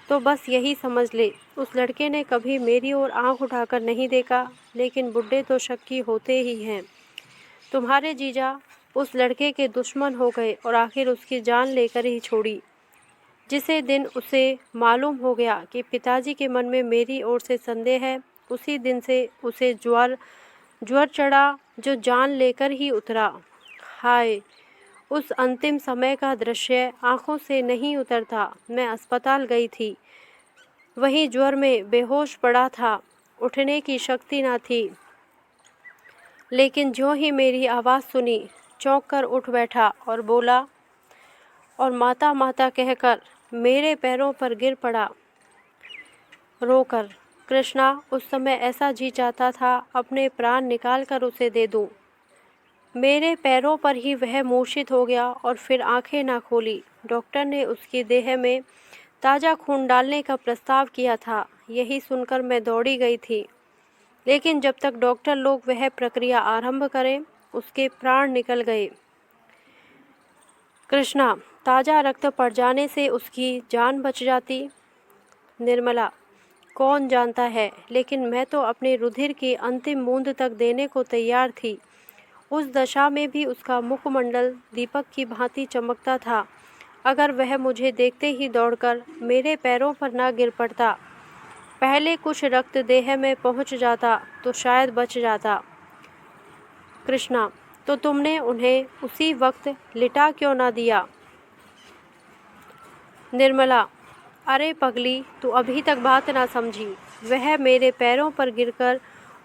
तो बस यही समझ ले, उस लड़के ने कभी मेरी ओर आंख उठाकर नहीं देखा, लेकिन बुड्ढे तो शक्की होते ही हैं। तुम्हारे जीजा उस लड़के के दुश्मन हो गए और आखिर उसकी जान लेकर ही छोड़ी। जिसे दिन उसे मालूम हो गया कि पिताजी के मन में मेरी ओर से संदेह है, उसी दिन से उसे ज्वर चढ़ा, जो जान लेकर ही उतरा। हाय, उस अंतिम समय का दृश्य आंखों से नहीं उतरता। मैं अस्पताल गई थी, वहीं ज्वर में बेहोश पड़ा था, उठने की शक्ति ना थी, लेकिन ज्यों ही मेरी आवाज़ सुनी चौंक कर उठ बैठा और बोला और माता माता कहकर मेरे पैरों पर गिर पड़ा रोकर। कृष्णा, उस समय ऐसा जी चाहता था अपने प्राण निकाल कर उसे दे दूं। मेरे पैरों पर ही वह मूर्छित हो गया और फिर आंखें ना खोली। डॉक्टर ने उसकी देह में ताज़ा खून डालने का प्रस्ताव किया था। यही सुनकर मैं दौड़ी गई थी, लेकिन जब तक डॉक्टर लोग वह प्रक्रिया आरंभ करें, उसके प्राण निकल गए। कृष्णा, ताज़ा रक्त पड़ जाने से उसकी जान बच जाती। निर्मला, कौन जानता है, लेकिन मैं तो अपने रुधिर की अंतिम बूंद तक देने को तैयार थी। उस दशा में भी उसका मुखमंडल दीपक की भांति चमकता था। अगर वह मुझे देखते ही दौड़कर मेरे पैरों पर ना गिर पड़ता, पहले कुछ रक्त देह में पहुंच जाता तो शायद बच जाता। कृष्णा, तो तुमने उन्हें उसी वक्त लिटा क्यों ना दिया। निर्मला, अरे पगली, तू अभी तक बात ना समझी। वह मेरे पैरों पर गिरकर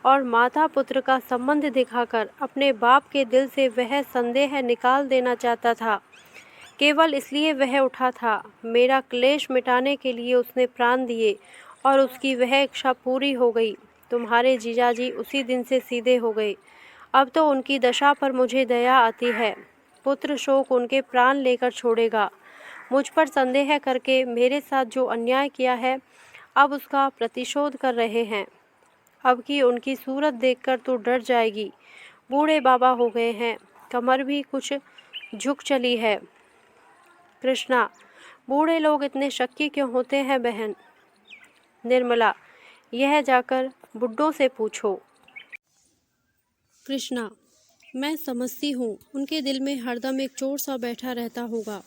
और माता पुत्र का संबंध दिखाकर अपने बाप के दिल से वह संदेह निकाल देना चाहता था। केवल इसलिए वह उठा था। मेरा क्लेश मिटाने के लिए उसने प्राण दिए और उसकी वह इच्छा पूरी हो गई। तुम्हारे जीजाजी उसी दिन से सीधे हो गए। अब तो उनकी दशा पर मुझे दया आती है। पुत्र शोक उनके प्राण लेकर छोड़ेगा। मुझ पर संदेह करके मेरे साथ जो अन्याय किया है, अब उसका प्रतिशोध कर रहे हैं। अब की उनकी सूरत देखकर तो डर जाएगी। बूढ़े बाबा हो गए हैं, कमर भी कुछ झुक चली है। कृष्णा, बूढ़े लोग इतने शक्की क्यों होते हैं बहन। निर्मला, यह जाकर बुड्ढों से पूछो। कृष्णा, मैं समझती हूँ उनके दिल में हरदम एक चोर सा बैठा रहता होगा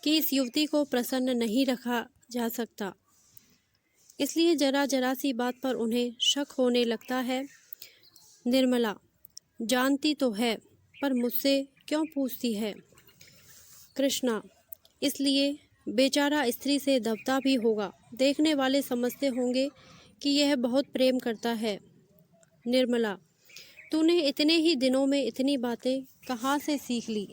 कि इस युवती को प्रसन्न नहीं रखा जा सकता, इसलिए जरा जरा सी बात पर उन्हें शक होने लगता है। निर्मला, जानती तो है, पर मुझसे क्यों पूछती है। कृष्णा, इसलिए बेचारा स्त्री से दबता भी होगा। देखने वाले समझते होंगे कि यह बहुत प्रेम करता है। निर्मला, तूने इतने ही दिनों में इतनी बातें कहाँ से सीख ली।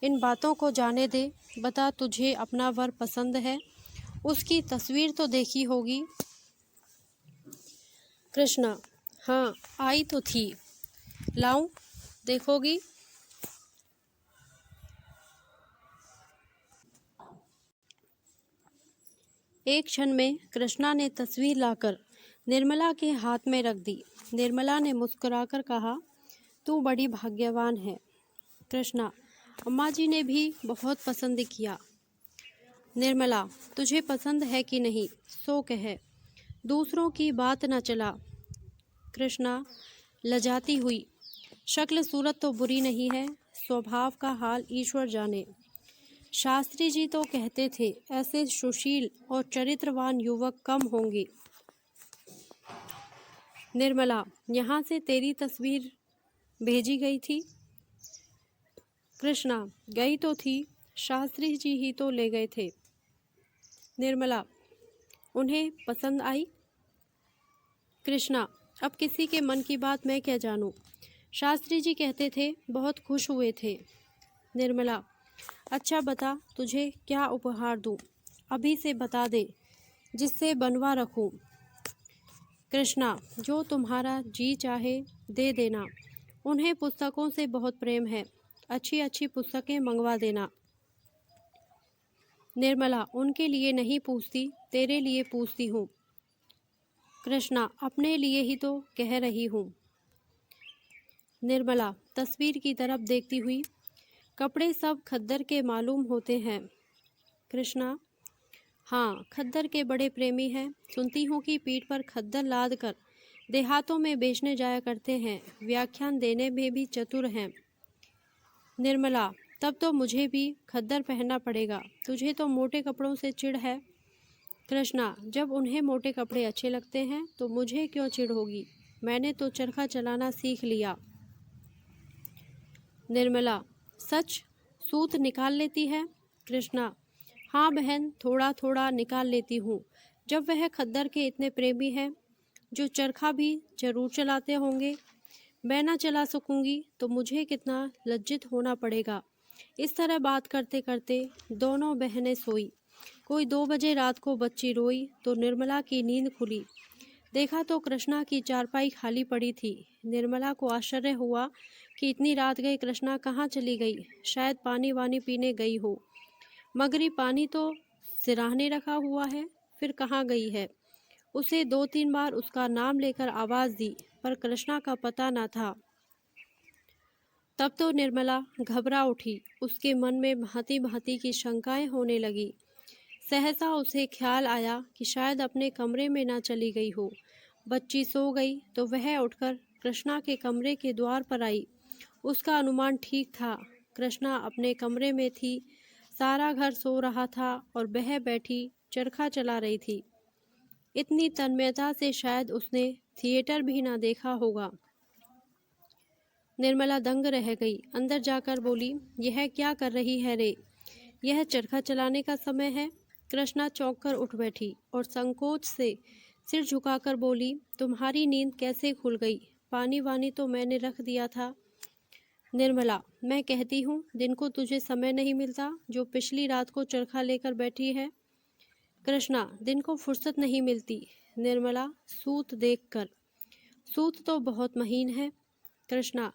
इन बातों को जाने दे। बता, तुझे अपना वर पसंद है। उसकी तस्वीर तो देखी होगी। कृष्णा, हाँ, आई तो थी। लाऊं, देखोगी। एक क्षण में कृष्णा ने तस्वीर लाकर निर्मला के हाथ में रख दी। निर्मला ने मुस्कुराकर कहा, तू बड़ी भाग्यवान है। कृष्णा, अम्मा जी ने भी बहुत पसंद किया। निर्मला, तुझे पसंद है कि नहीं, सो कह, दूसरों की बात न चला। कृष्णा लजाती हुई, शक्ल सूरत तो बुरी नहीं है, स्वभाव का हाल ईश्वर जाने। शास्त्री जी तो कहते थे ऐसे सुशील और चरित्रवान युवक कम होंगे। निर्मला, यहाँ से तेरी तस्वीर भेजी गई थी। कृष्णा, गई तो थी, शास्त्री जी ही तो ले गए थे। निर्मला, उन्हें पसंद आई? कृष्णा, अब किसी के मन की बात मैं क्या जानूं? शास्त्री जी कहते थे बहुत खुश हुए थे। निर्मला, अच्छा बता तुझे क्या उपहार दूं? अभी से बता दे जिससे बनवा रखूं। कृष्णा, जो तुम्हारा जी चाहे दे देना। उन्हें पुस्तकों से बहुत प्रेम है, अच्छी अच्छी पुस्तकें मंगवा देना। निर्मला, उनके लिए नहीं पूछती, तेरे लिए पूछती हूँ। कृष्णा, अपने लिए ही तो कह रही हूँ। निर्मला तस्वीर की तरफ देखती हुई, कपड़े सब खद्दर के मालूम होते हैं। कृष्णा, हाँ, खद्दर के बड़े प्रेमी हैं। सुनती हूँ कि पीठ पर खद्दर लाद कर देहातों में बेचने जाया करते हैं। व्याख्यान देने में भी चतुर हैं। निर्मला, तब तो मुझे भी खद्दर पहनना पड़ेगा। तुझे तो मोटे कपड़ों से चिढ़ है। कृष्णा, जब उन्हें मोटे कपड़े अच्छे लगते हैं तो मुझे क्यों चिढ़ होगी? मैंने तो चरखा चलाना सीख लिया। निर्मला, सच? सूत निकाल लेती है? कृष्णा, हाँ बहन, थोड़ा थोड़ा निकाल लेती हूँ। जब वह खद्दर के इतने प्रेमी हैं, जो चरखा भी जरूर चलाते होंगे, मैं ना चला सकूंगी तो मुझे कितना लज्जित होना पड़ेगा। इस तरह बात करते करते दोनों बहनें सोई। कोई 2 बजे रात को बच्ची रोई तो निर्मला की नींद खुली। देखा तो कृष्णा की चारपाई खाली पड़ी थी। निर्मला को आश्चर्य हुआ कि इतनी रात गई कृष्णा कहाँ चली गई। शायद पानी वानी पीने गई हो। मगरी पानी तो सिराहने रखा हुआ है, फिर कहाँ गई है? उसे 2-3 बार उसका नाम लेकर आवाज़ दी, पर कृष्णा का पता न था। तब तो निर्मला घबरा उठी। उसके मन में भांति भांति की शंकाएं होने लगी। सहसा उसे ख्याल आया कि शायद अपने कमरे में ना चली गई हो। बच्ची सो गई तो वह उठकर कृष्णा के कमरे के द्वार पर आई। उसका अनुमान ठीक था। कृष्णा अपने कमरे में थी। सारा घर सो रहा था और वह बैठी चरखा चला रही थी। इतनी तन्मयता से शायद उसने थिएटर भी ना देखा होगा। निर्मला दंग रह गई। अंदर जाकर बोली, यह क्या कर रही है रे? यह चरखा चलाने का समय है? कृष्णा चौंक कर उठ बैठी और संकोच से सिर झुकाकर बोली, तुम्हारी नींद कैसे खुल गई? पानी वानी तो मैंने रख दिया था। निर्मला, मैं कहती हूँ दिन को तुझे समय नहीं मिलता जो पिछली रात को चरखा लेकर बैठी है? कृष्णा, दिन को फुर्सत नहीं मिलती। निर्मला सूत देखकर, सूत तो बहुत महीन है। कृष्णा,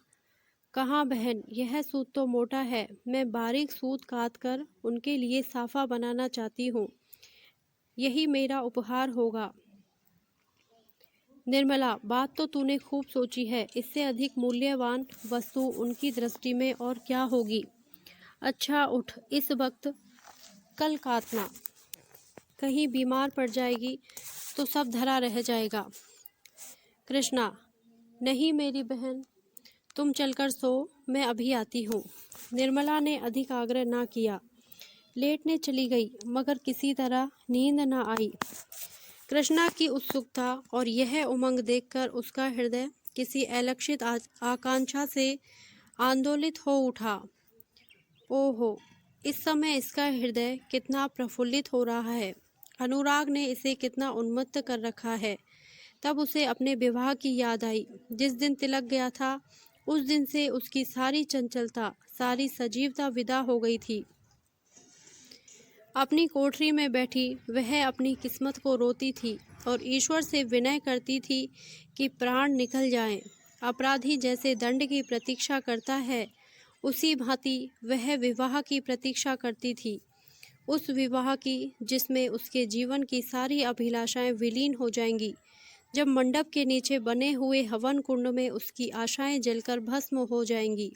कहाँ बहन, यह सूत तो मोटा है। मैं बारीक सूत काट कर उनके लिए साफा बनाना चाहती हूँ। यही मेरा उपहार होगा। निर्मला, बात तो तूने खूब सोची है। इससे अधिक मूल्यवान वस्तु उनकी दृष्टि में और क्या होगी? अच्छा उठ, इस वक्त कल काटना। कहीं बीमार पड़ जाएगी तो सब धरा रह जाएगा। कृष्णा, नहीं मेरी बहन, तुम चलकर सो, मैं अभी आती हूँ। निर्मला ने अधिक आग्रह ना किया। लेटने चली गई, मगर किसी तरह नींद न आई। कृष्णा की उत्सुकता और यह उमंग देखकर उसका हृदय किसी अलक्षित आकांक्षा से आंदोलित हो उठा। ओहो, इस समय इसका हृदय कितना प्रफुल्लित हो रहा है। अनुराग ने इसे कितना उन्मत्त कर रखा है। तब उसे अपने विवाह की याद आई। जिस दिन तिलक गया था, उस दिन से उसकी सारी चंचलता, सारी सजीवता विदा हो गई थी। अपनी कोठरी में बैठी वह अपनी किस्मत को रोती थी और ईश्वर से विनय करती थी कि प्राण निकल जाएं। अपराधी जैसे दंड की प्रतीक्षा करता है, उसी भांति वह विवाह की प्रतीक्षा करती थी। उस विवाह की जिसमें उसके जीवन की सारी अभिलाषाएं विलीन हो जाएंगी। जब मंडप के नीचे बने हुए हवन कुंड में उसकी आशाएं जलकर भस्म हो जाएंगी।